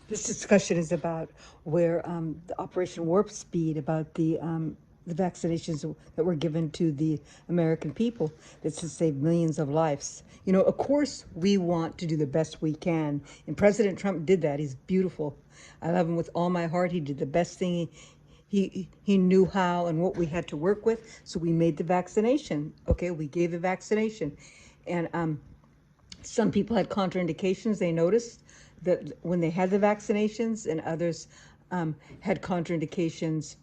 This discussion is about where the Operation Warp Speed, about the vaccinations that were given to the American people that's to save millions of lives. You know, of course, we want to do the best we can, and President Trump did that. He's beautiful. I love him with all my heart. He did the best thing. He knew how and what we had to work with, so we made the vaccination. Okay, we gave the vaccination, and some people had contraindications. They noticed that when they had the vaccinations, and others had contraindications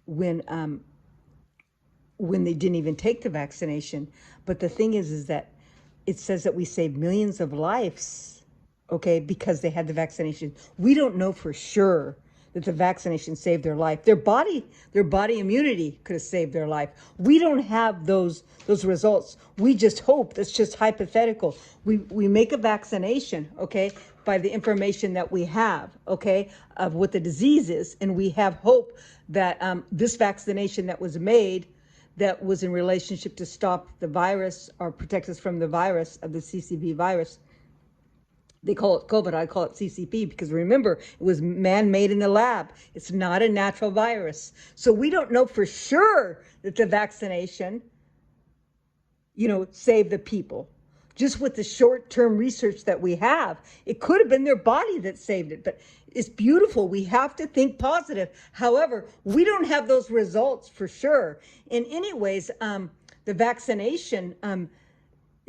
when they didn't even take the vaccination. But the thing is that it says that we saved millions of lives, okay, because they had the vaccination. We don't know for sure that the vaccination saved their life. Their body immunity could have saved their life. We don't have those results. We just hope. That's just hypothetical. We make a vaccination, okay, by the information that we have, okay, of what the disease is, and we have hope that this vaccination that was made, that was in relationship to stop the virus or protect us from the virus of the CCP virus. They call it COVID. I call it CCP because remember, it was man-made in the lab. It's not a natural virus. So we don't know for sure that the vaccination, saved the people. Just with the short-term research that we have, it could have been their body that saved it. But it's beautiful. We have to think positive. However, we don't have those results for sure. In anyways, the vaccination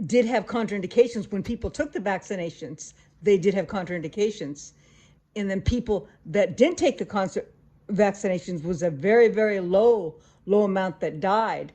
did have contraindications. When people took the vaccinations, they did have contraindications. And then people that didn't take the vaccinations was a very, very low amount that died.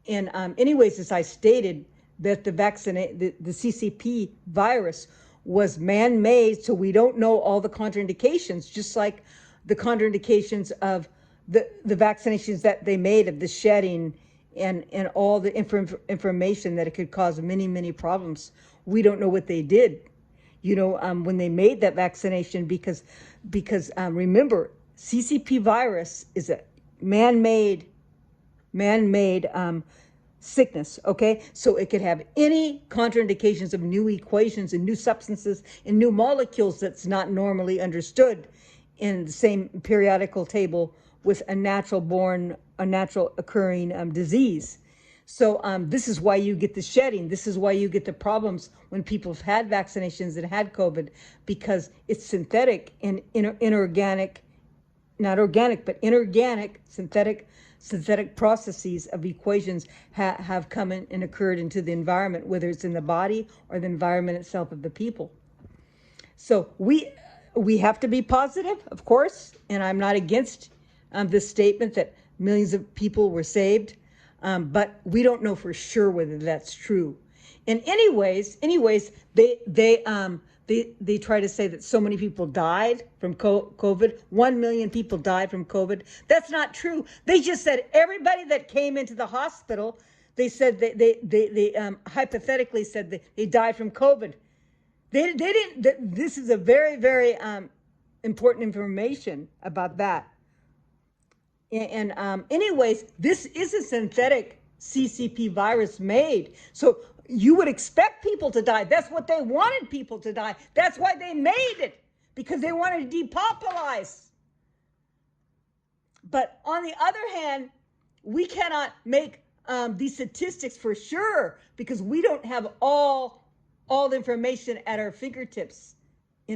And anyways, as I stated, that the CCP virus was man-made, so we don't know all the contraindications, just like the contraindications of the vaccinations that they made of the shedding and all the information that it could cause many, many problems. We don't know what they did, when they made that vaccination, because remember, CCP virus is a man-made sickness, okay? So it could have any contraindications of new equations and new substances and new molecules that's not normally understood in the same periodical table with a natural occurring disease. So this is why you get the shedding. This is why you get the problems when people have had vaccinations and had COVID, because it's synthetic and inorganic, not organic, but inorganic, synthetic processes of equations have come in and occurred into the environment, whether it's in the body or the environment itself of the people. So we have to be positive, of course, and I'm not against this statement that millions of people were saved, but we don't know for sure whether that's true. And anyways, they try to say that so many people died from COVID. 1 million people died from COVID. That's not true. They just said everybody that came into the hospital, they said they hypothetically said that they died from COVID. They didn't. This is a very, very important information about that. And anyways, this is a synthetic CCP virus made. So you would expect people to die. That's what they wanted people to die. That's why they made it, because they wanted to depopularize. But on the other hand, we cannot make these statistics for sure, because we don't have all the information at our fingertips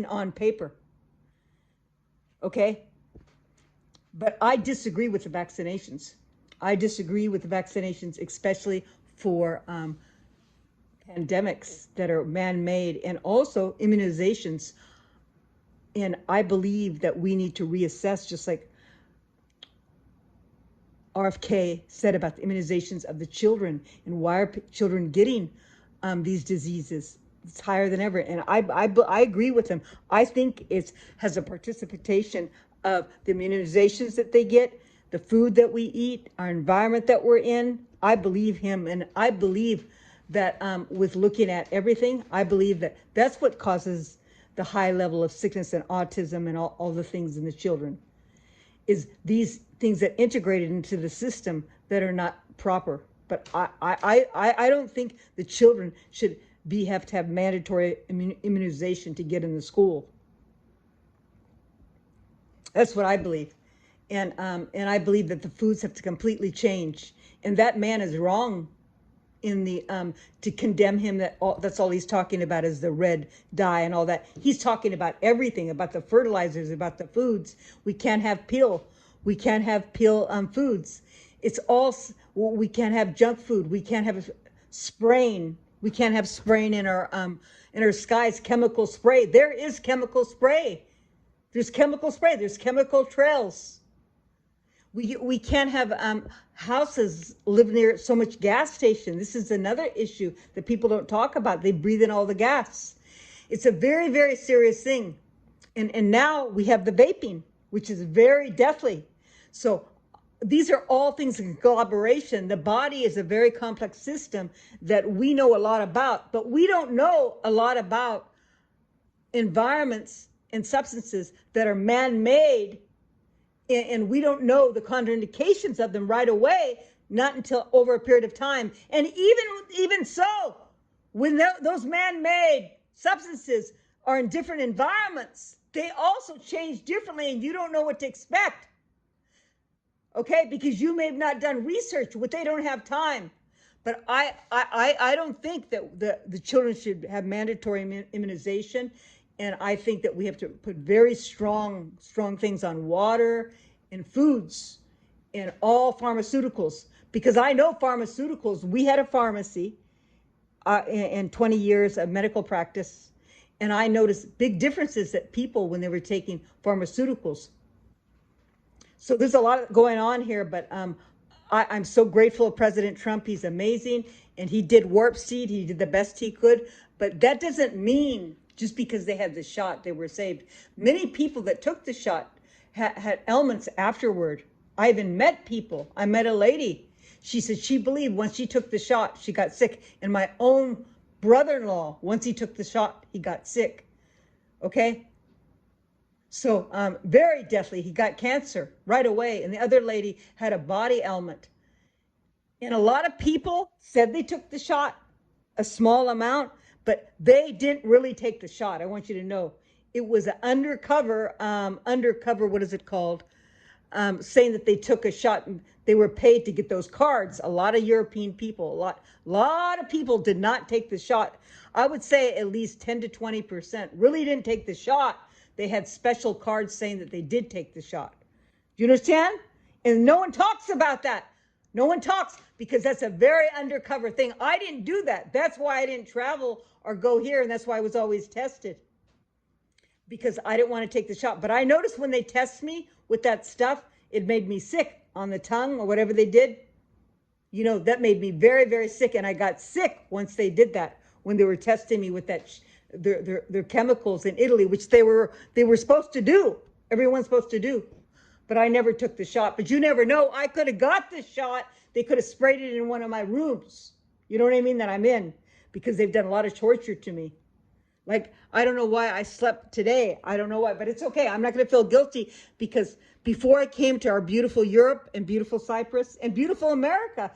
on paper. Okay? But I disagree with the vaccinations. I disagree with the vaccinations, especially for pandemics that are man-made, and also immunizations. And I believe that we need to reassess, just like RFK said about the immunizations of the children, and why are children getting these diseases? It's higher than ever, and I agree with him. I think it has a participation of the immunizations that they get, the food that we eat, our environment that we're in. I believe him, and I believe that with looking at everything, I believe that that's what causes the high level of sickness and autism and all the things in the children, is these things that integrated into the system that are not proper. But I don't think the children should have to have mandatory immunization to get in the school. That's what I believe. And I believe that the foods have to completely change. And that man is wrong in the to condemn him, that's all he's talking about is the red dye and all that. He's talking about everything, about the fertilizers, about the foods. We can't have pill. We can't have pill foods. It's all, we can't have junk food. We can't have spraying. We can't have spraying in our skies, chemical spray. There is chemical spray. There's chemical spray. There's chemical trails. We can't have houses live near so much gas station. This is another issue that people don't talk about. They breathe in all the gas. It's a very, very serious thing. And now we have the vaping, which is very deathly. So these are all things in collaboration. The body is a very complex system that we know a lot about, but we don't know a lot about environments and substances that are man-made, and we don't know the contraindications of them right away, not until over a period of time. And even so, when those man-made substances are in different environments, they also change differently, and you don't know what to expect. Okay, because you may have not done research, but they don't have time. But I don't think that the children should have mandatory immunization. And I think that we have to put very strong things on water and foods and all pharmaceuticals. Because I know pharmaceuticals, we had a pharmacy in 20 years of medical practice. And I noticed big differences that people, when they were taking pharmaceuticals. So there's a lot going on here, but I'm so grateful of President Trump. He's amazing. And he did warp speed. He did the best he could. But that doesn't mean just because they had the shot, they were saved. Many people that took the shot had ailments afterward. I even met people. I met a lady. She said she believed once she took the shot, she got sick. And my own brother-in-law, once he took the shot, he got sick. Okay? So very deathly. He got cancer right away. And the other lady had a body ailment. And a lot of people said they took the shot, a small amount, but they didn't really take the shot. I want you to know. It was an undercover, what is it called? Saying that they took a shot. And they were paid to get those cards. A lot of European people, a lot of people did not take the shot. I would say at least 10 to 20% really didn't take the shot. They had special cards saying that they did take the shot. Do you understand? And no one talks about that. No one talks because that's a very undercover thing. I didn't do that. That's why I didn't travel or go here. And that's why I was always tested, because I didn't want to take the shot. But I noticed when they test me with that stuff, it made me sick on the tongue or whatever they did. You know, that made me very, very sick. And I got sick once they did that, when they were testing me with that their chemicals in Italy, which they were supposed to do. Everyone's supposed to do. But I never took the shot. But you never know. I could have got the shot. They could have sprayed it in one of my rooms. You know what I mean? That I'm in. Because they've done a lot of torture to me. Like, I don't know why I slept today. I don't know why. But it's okay. I'm not going to feel guilty. Because before I came to our beautiful Europe and beautiful Cyprus and beautiful America,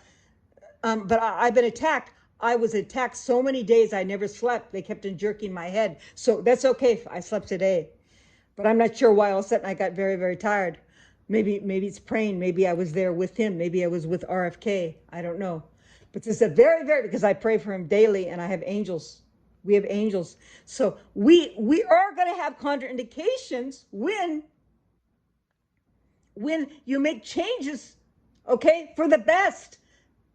but I've been attacked. I was attacked so many days I never slept. They kept on jerking my head. So that's okay if I slept today. But I'm not sure why all of a sudden I got very, very tired. Maybe it's praying. Maybe I was there with him. Maybe I was with RFK. I don't know. But this is a very, very, because I pray for him daily and I have angels. We have angels. So we are going to have contraindications when you make changes, okay, for the best.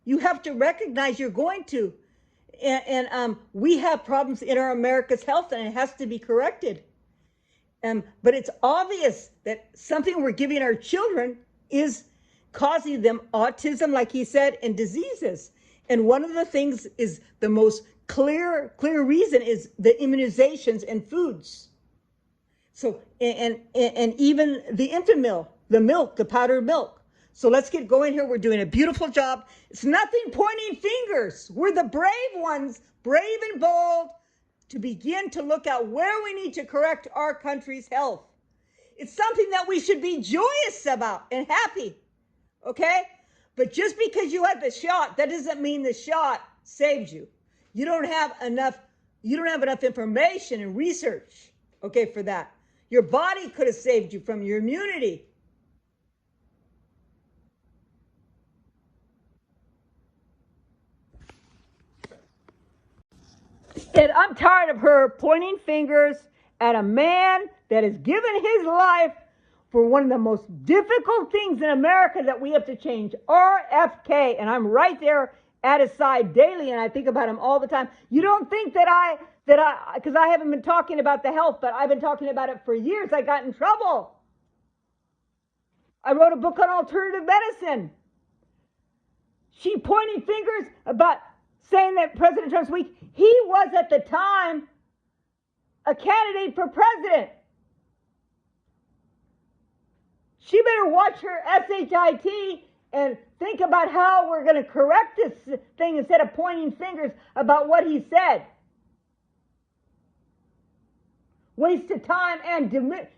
You have to recognize you're going to. And we have problems in our America's health, and it has to be corrected. But it's obvious that something we're giving our children is causing them autism, like he said, and diseases. And one of the things is the most clear reason is the immunizations and foods. So, and even the infant milk, the milk, the powdered milk. So let's get going here. We're doing a beautiful job. It's nothing pointing fingers. We're the brave ones, brave and bold, to begin to look at where we need to correct our country's health. It's something that we should be joyous about and happy, okay? But just because you had the shot, that doesn't mean the shot saved you. You don't have enough information and research, okay, for that. Your body could have saved you from your immunity. And I'm tired of her pointing fingers at a man that has given his life for one of the most difficult things in America that we have to change, RFK. And I'm right there at his side daily, and I think about him all the time. You don't think because I haven't been talking about the health, but I've been talking about it for years. I got in trouble. I wrote a book on alternative medicine. She pointing fingers about saying that President Trump's weak. He was at the time a candidate for president. She better watch her SHIT and think about how we're going to correct this thing instead of pointing fingers about what he said. Waste of time and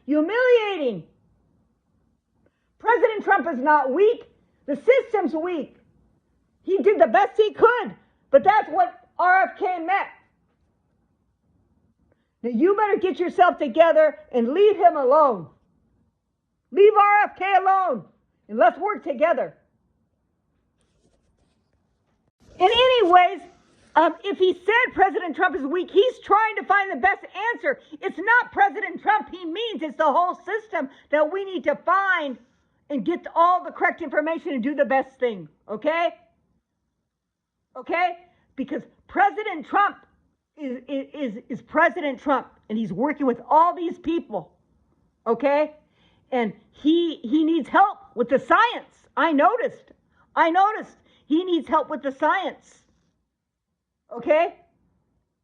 humiliating. President Trump is not weak. The system's weak. He did the best he could, but that's what RFK meant. Now you better get yourself together and leave him alone. Leave RFK alone and let's work together. And anyways, if he said President Trump is weak, he's trying to find the best answer. It's not President Trump he means, it's the whole system that we need to find and get all the correct information and do the best thing, okay? Okay? Because President Trump is President Trump, and he's working with all these people, okay? And he needs help with the science. I noticed he needs help with the science, okay?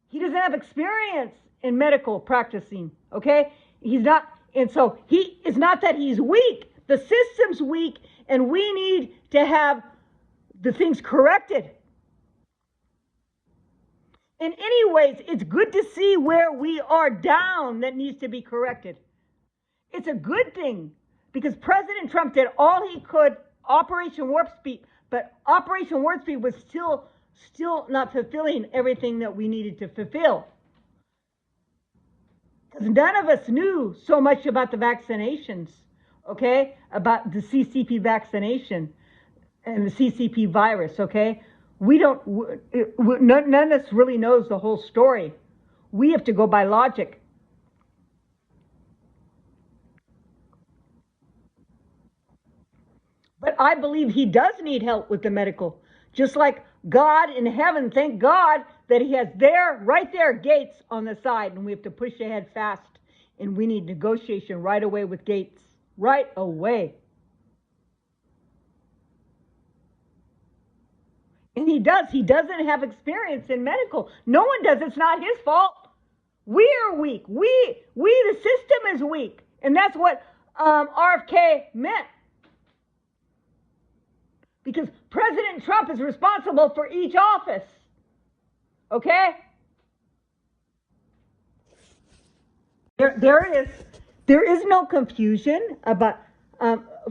He doesn't have experience in medical practicing, okay? He's not, and so it's not that he's weak. The system's weak, and we need to have the things corrected. And anyways, it's good to see where we are down that needs to be corrected. It's a good thing because President Trump did all he could, Operation Warp Speed, but Operation Warp Speed was still not fulfilling everything that we needed to fulfill. Because none of us knew so much about the vaccinations, okay? About the CCP vaccination and the CCP virus, okay? None of us really knows the whole story. We have to go by logic. But I believe he does need help with the medical. Just like God in heaven, thank God that he has right there, Gates on the side, and we have to push ahead fast. And we need negotiation right away with Gates. Right away. And he doesn't have experience in medical. No one does. It's not his fault. We are weak. The system is weak. And that's what RFK meant. Because President Trump is responsible for each office. Okay? There it is. There is no confusion about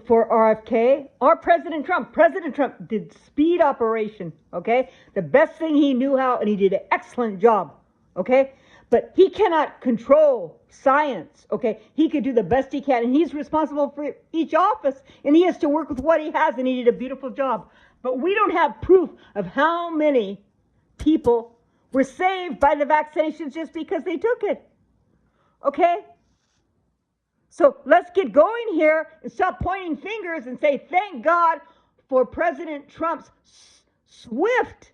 for RFK or President Trump. President Trump did speed operation, okay? The best thing he knew how, and he did an excellent job, okay? But he cannot control science, okay? He could do the best he can, and he's responsible for each office, and he has to work with what he has, and he did a beautiful job. But we don't have proof of how many people were saved by the vaccinations just because they took it, okay? So let's get going here and stop pointing fingers and say, thank God for President Trump's swift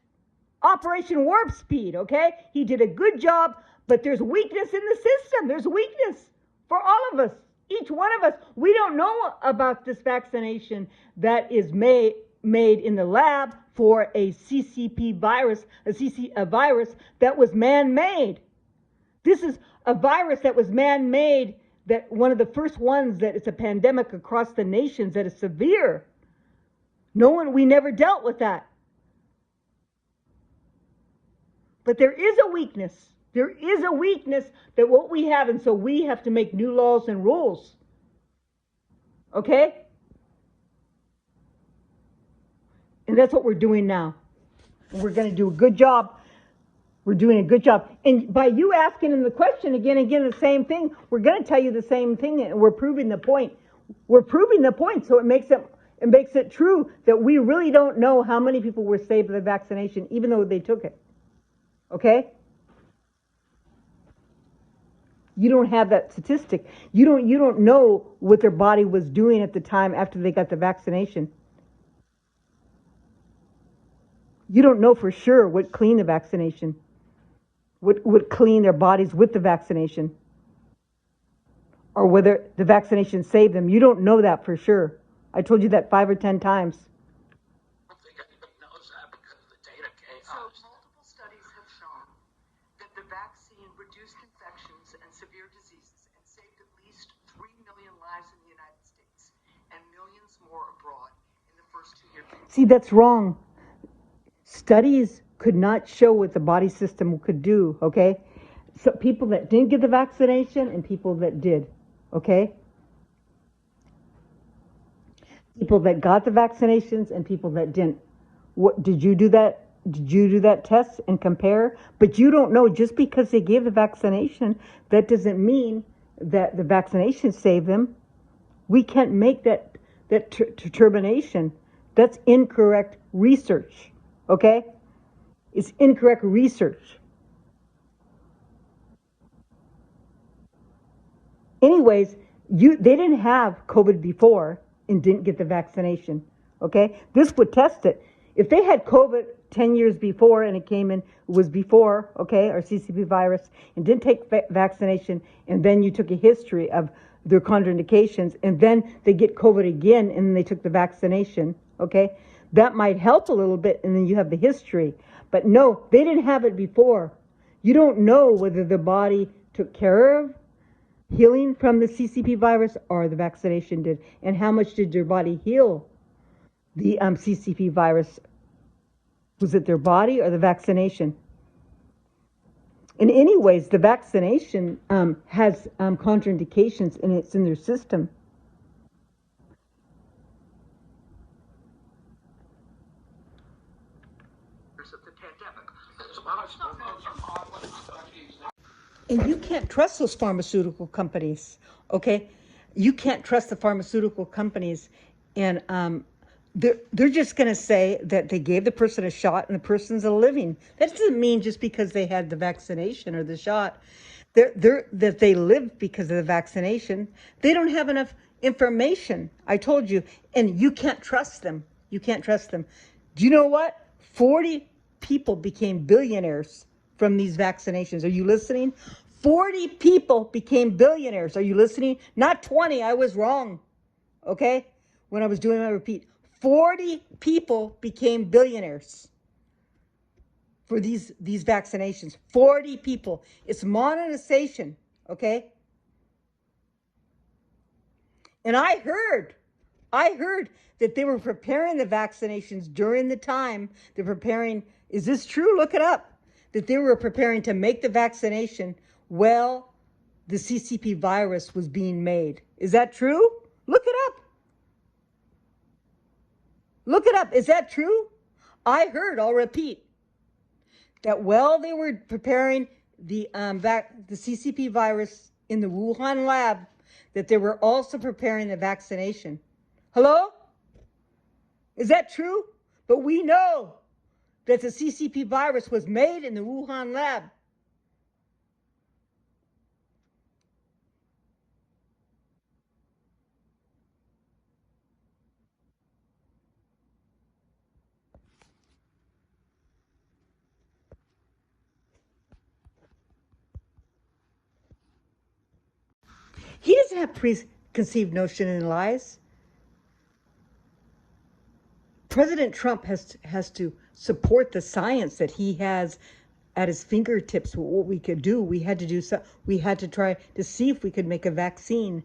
Operation Warp Speed, okay? He did a good job, but there's weakness in the system. There's weakness for all of us, each one of us. We don't know about this vaccination that is made in the lab for a CCP virus, a virus that was man-made. This is a virus that was man-made, that one of the first ones that it's a pandemic across the nations that is severe. We never dealt with that. But there is a weakness. There is a weakness that what we have, and so we have to make new laws and rules. Okay? And that's what we're doing now. And we're going to do a good job We're doing a good job. And by you asking them the question again and again, the same thing, we're going to tell you the same thing, and we're proving the point. We're proving the point, so it makes it true that we really don't know how many people were saved by the vaccination, even though they took it. Okay? You don't have that statistic. You don't know what their body was doing at the time after they got the vaccination. You don't know for sure what cleaned the vaccination, what cleaned their bodies with the vaccination, or whether the vaccination saved them. You don't know that for sure. I told you that 5 or 10 times. I don't think anybody knows that because the data came out. So multiple studies have shown that the vaccine reduced infections and severe diseases and saved at least 3 million lives in the United States and millions more abroad in the first 2 years. See, that's wrong. Studies could not show what the body system could do, okay? So people that didn't get the vaccination and people that did, okay? People that got the vaccinations and people that didn't. What did you do that? Did you do that test and compare? But you don't know, just because they gave the vaccination, that doesn't mean that the vaccination saved them. We can't make that determination. That's incorrect research, okay? It's incorrect research. Anyways, they didn't have COVID before and didn't get the vaccination, okay? This would test it. If they had COVID 10 years before and it was before, okay, or CCP virus, and didn't take vaccination, and then you took a history of their contraindications, and then they get COVID again and they took the vaccination, okay? That might help a little bit, and then you have the history. But no, they didn't have it before. You don't know whether the body took care of healing from the CCP virus or the vaccination did, and how much did your body heal the CCP virus. Was it their body or the vaccination? And anyways, the vaccination has contraindications, and it's in their system. Of the pandemic. And you can't trust those pharmaceutical companies, okay? You can't trust the pharmaceutical companies, and they're just going to say that they gave the person a shot and the person's living. That doesn't mean just because they had the vaccination or the shot, that they lived because of the vaccination. They don't have enough information. I told you, and you can't trust them. You can't trust them. Do you know what? 40 people became billionaires from these vaccinations. Are you listening? 40 people became billionaires. Are you listening? Not 20. I was wrong. Okay? When I was doing my repeat. 40 people became billionaires for these vaccinations. 40 people. It's monetization, okay? And I heard that they were preparing the vaccinations during the time they're preparing. Is this true? Look it up. That they were preparing to make the vaccination while the CCP virus was being made. Is that true? Look it up. Look it up. Is that true? I heard, I'll repeat, that while they were preparing the CCP virus in the Wuhan lab, that they were also preparing the vaccination. Hello? Is that true? But we know that the CCP virus was made in the Wuhan lab. He doesn't have preconceived notion and lies. President Trump has to support the science that he has at his fingertips. What we could do, we had to try to see if we could make a vaccine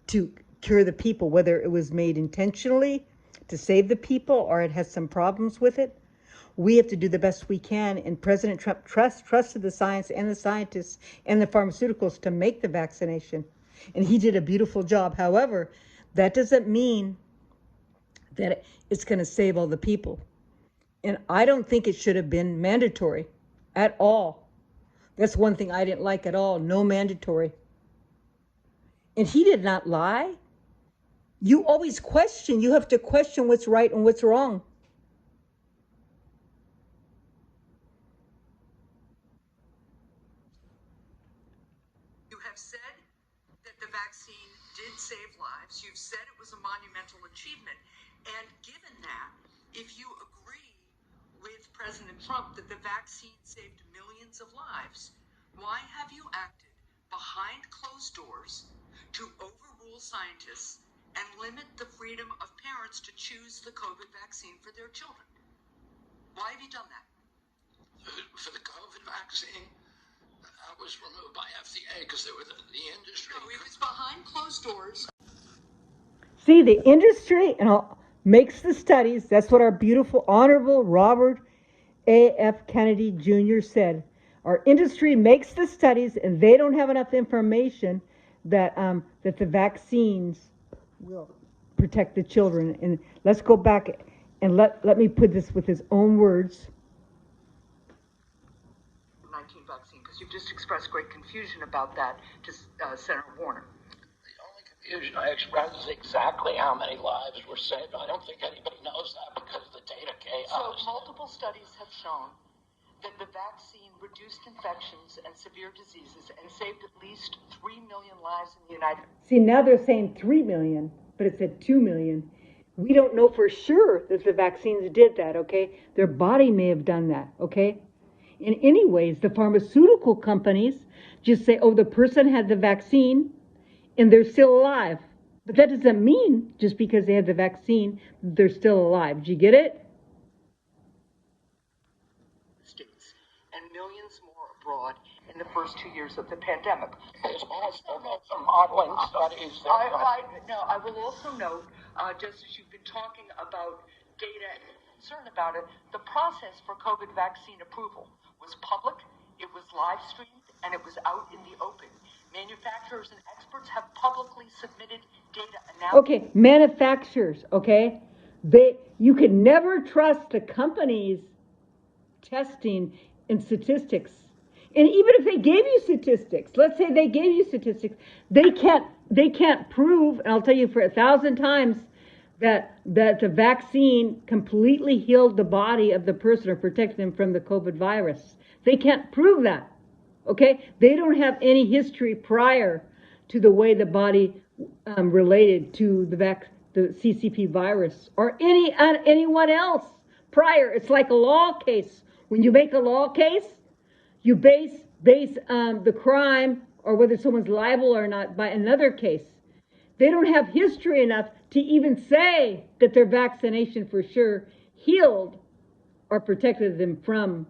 to cure the people, whether it was made intentionally to save the people or it has some problems with it. We have to do the best we can, and President Trump trusted the science and the scientists and the pharmaceuticals to make the vaccination. And he did a beautiful job. However, that doesn't mean that it's going to save all the people. And I don't think it should have been mandatory at all. That's one thing I didn't like at all. No mandatory. And he did not lie. You always question. You have to question what's right and what's wrong. You have said that the vaccine did save lives. You've said it was a monumental achievement. And given that, if you agree with President Trump that the vaccine saved millions of lives, why have you acted behind closed doors to overrule scientists and limit the freedom of parents to choose the COVID vaccine for their children? Why have you done that? For the COVID vaccine, I was removed by FDA because they were the industry. No, it was behind closed doors. See, the industry makes the studies. That's what our beautiful, honorable Robert A.F. Kennedy Jr. said. Our industry makes the studies, and they don't have enough information that that the vaccines will protect the children. And let's go back and let me put this with his own words. 19 vaccine, because you've just expressed great confusion about that to Senator Warner. The only confusion I expressed is exactly how many lives were saved. I don't think anybody knows that because the data chaos. So multiple studies have shown that the vaccine reduced infections and severe diseases and saved at least 3 million lives in the United States. See, now they're saying 3 million, but it said 2 million. We don't know for sure that the vaccines did that, okay? Their body may have done that, okay? In any ways, the pharmaceutical companies just say, oh, the person had the vaccine and they're still alive. But that doesn't mean just because they had the vaccine, they're still alive. Do you get it? States and millions more abroad in the first 2 years of the pandemic. There's also some modeling studies. I will also note, just as you've been talking about data and concern about it, the process for COVID vaccine approval was public, it was live streamed, and it was out in the open. Manufacturers and experts have publicly submitted data analysis. Okay, manufacturers, okay? You can never trust the companies testing and statistics. And even if they gave you statistics, let's say they gave you statistics, they can't prove, and I'll tell you for 1,000 times, that the vaccine completely healed the body of the person or protected them from the COVID virus. They can't prove that, okay? They don't have any history prior to the way the body related to the CCP virus or anyone else prior. It's like a law case. When you make a law case, you base the crime or whether someone's liable or not by another case. They don't have history enough to even say that their vaccination for sure healed or protected them from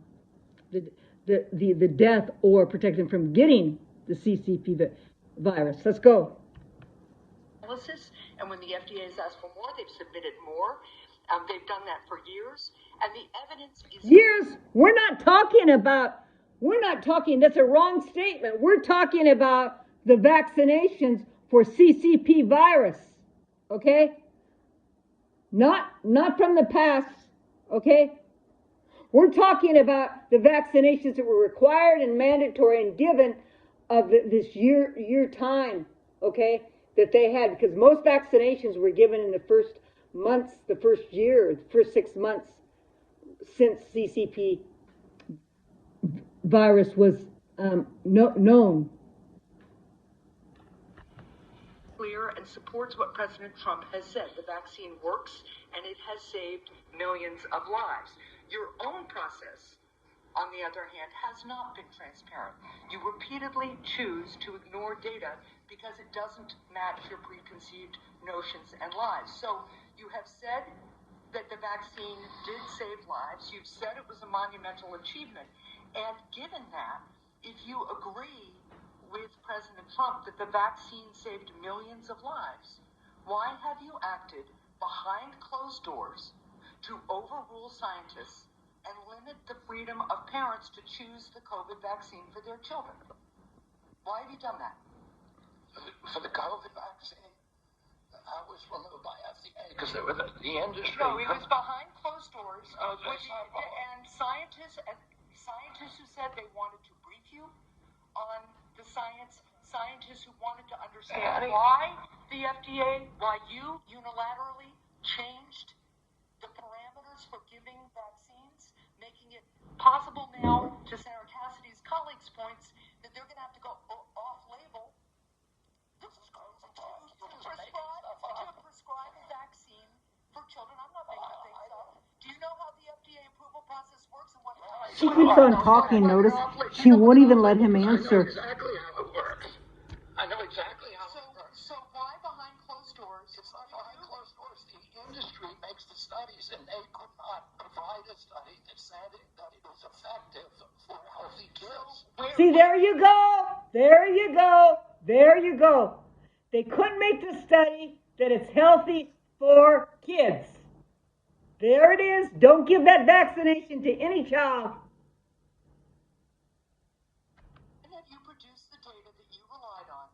the death or protected them from getting the CCP virus. Let's go. And when the FDA has asked for more, they've submitted more. They've done that for years. And the evidence is... Years? We're not talking, that's a wrong statement. We're talking about the vaccinations for CCP virus, okay? Not from the past, okay? We're talking about the vaccinations that were required and mandatory and given of this year time, okay, that they had, because most vaccinations were given in the first months, the first year, the first 6 months since CCP virus was known. Clear and supports what President Trump has said. The vaccine works and it has saved millions of lives. Your own process, on the other hand, has not been transparent. You repeatedly choose to ignore data because it doesn't match your preconceived notions and lies. So you have said that the vaccine did save lives. You've said it was a monumental achievement. And given that, if you agree with President Trump that the vaccine saved millions of lives, why have you acted behind closed doors to overrule scientists and limit the freedom of parents to choose the COVID vaccine for their children? Why have you done that? For the COVID vaccine, I was removed by FDA because they were the industry. No, it was behind closed doors. Oh, that's not and scientists who said they wanted to brief you science, scientists who wanted to understand why the FDA, why you unilaterally changed the parameters for giving vaccines, making it possible now, to Senator Cassidy's colleagues' points, that they're going to have to go off-label to prescribe a vaccine for children. I'm not making things up. Do you know how the FDA approval process works and what? She keeps on talking, notice. She won't even let him answer. I know exactly how it works. I know exactly how it works. So why behind closed doors? It's not behind closed doors. The industry makes the studies, and they could not provide a study that said that it was effective for healthy kids. See, there you go. There you go. There you go. They couldn't make the study that it's healthy for kids. There it is. Don't give that vaccination to any child. And have you produced the data that you relied on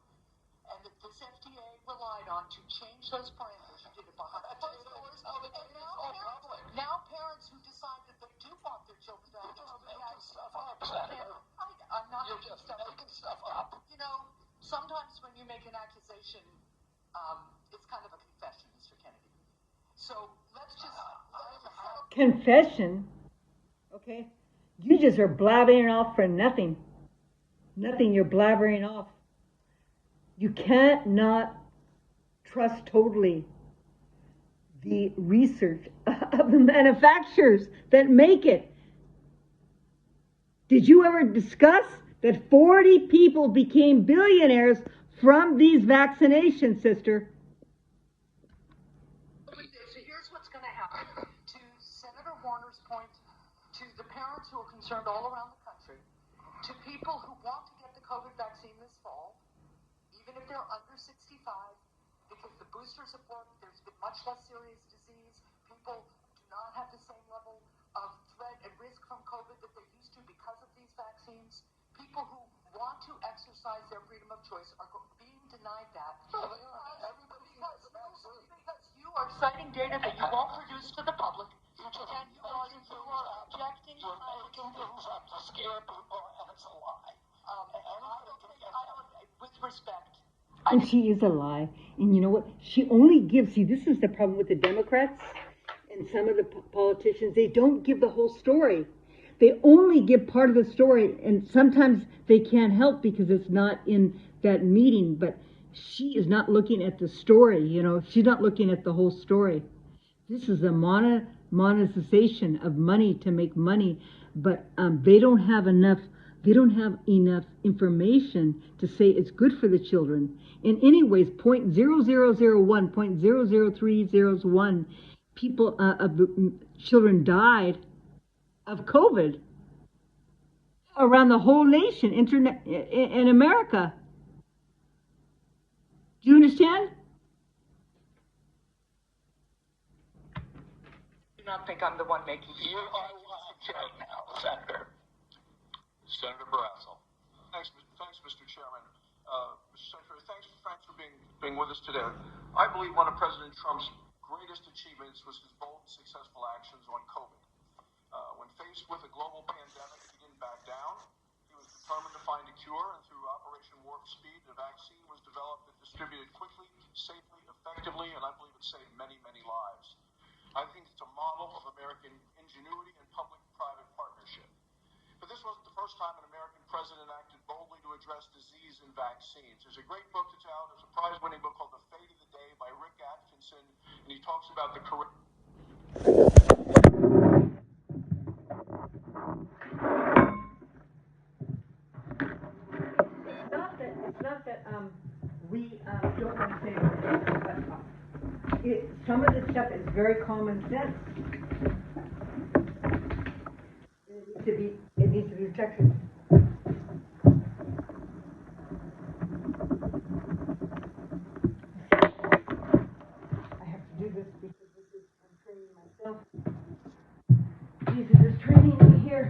and that this FDA relied on to change those parameters? You did it behind closed doors. Now parents who decide that they do want their children to have I'm not You're just making stuff up. You know, sometimes when you make an accusation, it's kind of a confession, Mr. Kennedy. So let's just Confession? Okay. You just are blabbering off for nothing. Nothing, you're blabbering off. You can't not trust totally the research of the manufacturers that make it. Did you ever discuss that 40 people became billionaires from these vaccinations, sister? So here's what's going to happen. To Senator Warner's point, to the parents who are concerned all around the country, to people who want to get the COVID vaccine this fall, even if they're under 65, because the boosters have worked, there's been much less serious disease, people do not have the same level of threat and risk from COVID that they used to because of these vaccines. People who want to exercise their freedom of choice are being denied that. Because you are citing data that you won't produce to the public, and you are objecting. You're making things up to scare people, and it's a lie. With respect. And she is a lie. And you know what? She only gives, see, this is the problem with the Democrats and some of the politicians. They don't give the whole story. They only give part of the story, and sometimes they can't help because it's not in that meeting, but she is not looking at the story, you know. She's not looking at the whole story. This is a monetization of money to make money, but they don't have enough information to say it's good for the children. In anyways, 0.0001, 0.00301 people children died of COVID around the whole nation, in America. Do you understand? Do not think I'm the one making You are lying right now, Senator. Senator Barrasso. Thanks, Mr. Chairman. Mr. Secretary, thanks for being with us today. I believe one of President Trump's greatest achievements was his bold and successful actions on COVID. When faced with a global pandemic, he didn't back down. He was determined to find a cure, and through Operation Warp Speed, the vaccine was developed and distributed quickly, safely, effectively, and I believe it saved many, many lives. I think it's a model of American ingenuity and public-private partnership. But this wasn't the first time an American president acted boldly to address disease and vaccines. There's a great book that's out. There's a prize-winning book called The Fate of the Day by Rick Atkinson, and he talks about the career. It's not that we don't understand it. Some of this stuff is very common sense. It needs to be protected. I have to do this because I'm training myself. Jesus is training me here.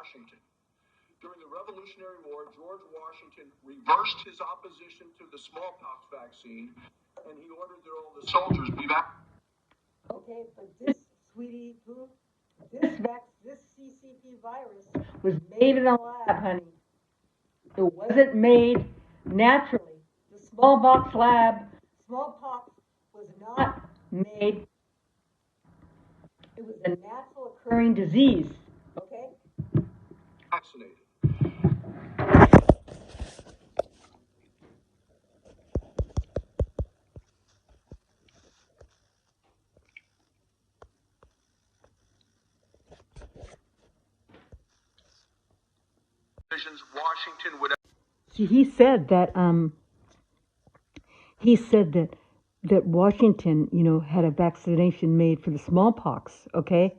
Washington. During the Revolutionary War, George Washington reversed his opposition to the smallpox vaccine, and he ordered that all the soldiers be vaccinated. Okay, but this, sweetie poo, this CCP virus was made in a lab, honey. It wasn't made naturally. The smallpox smallpox was not made. It was a natural occurring disease, okay? Vaccinated. Washington would. See, he said that Washington, had a vaccination made for the smallpox, okay?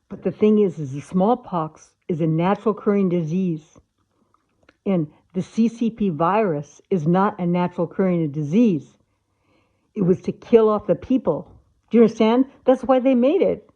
But the thing is the smallpox is a natural occurring disease. And the CCP virus is not a natural occurring disease. It was to kill off the people. Do you understand? That's why they made it.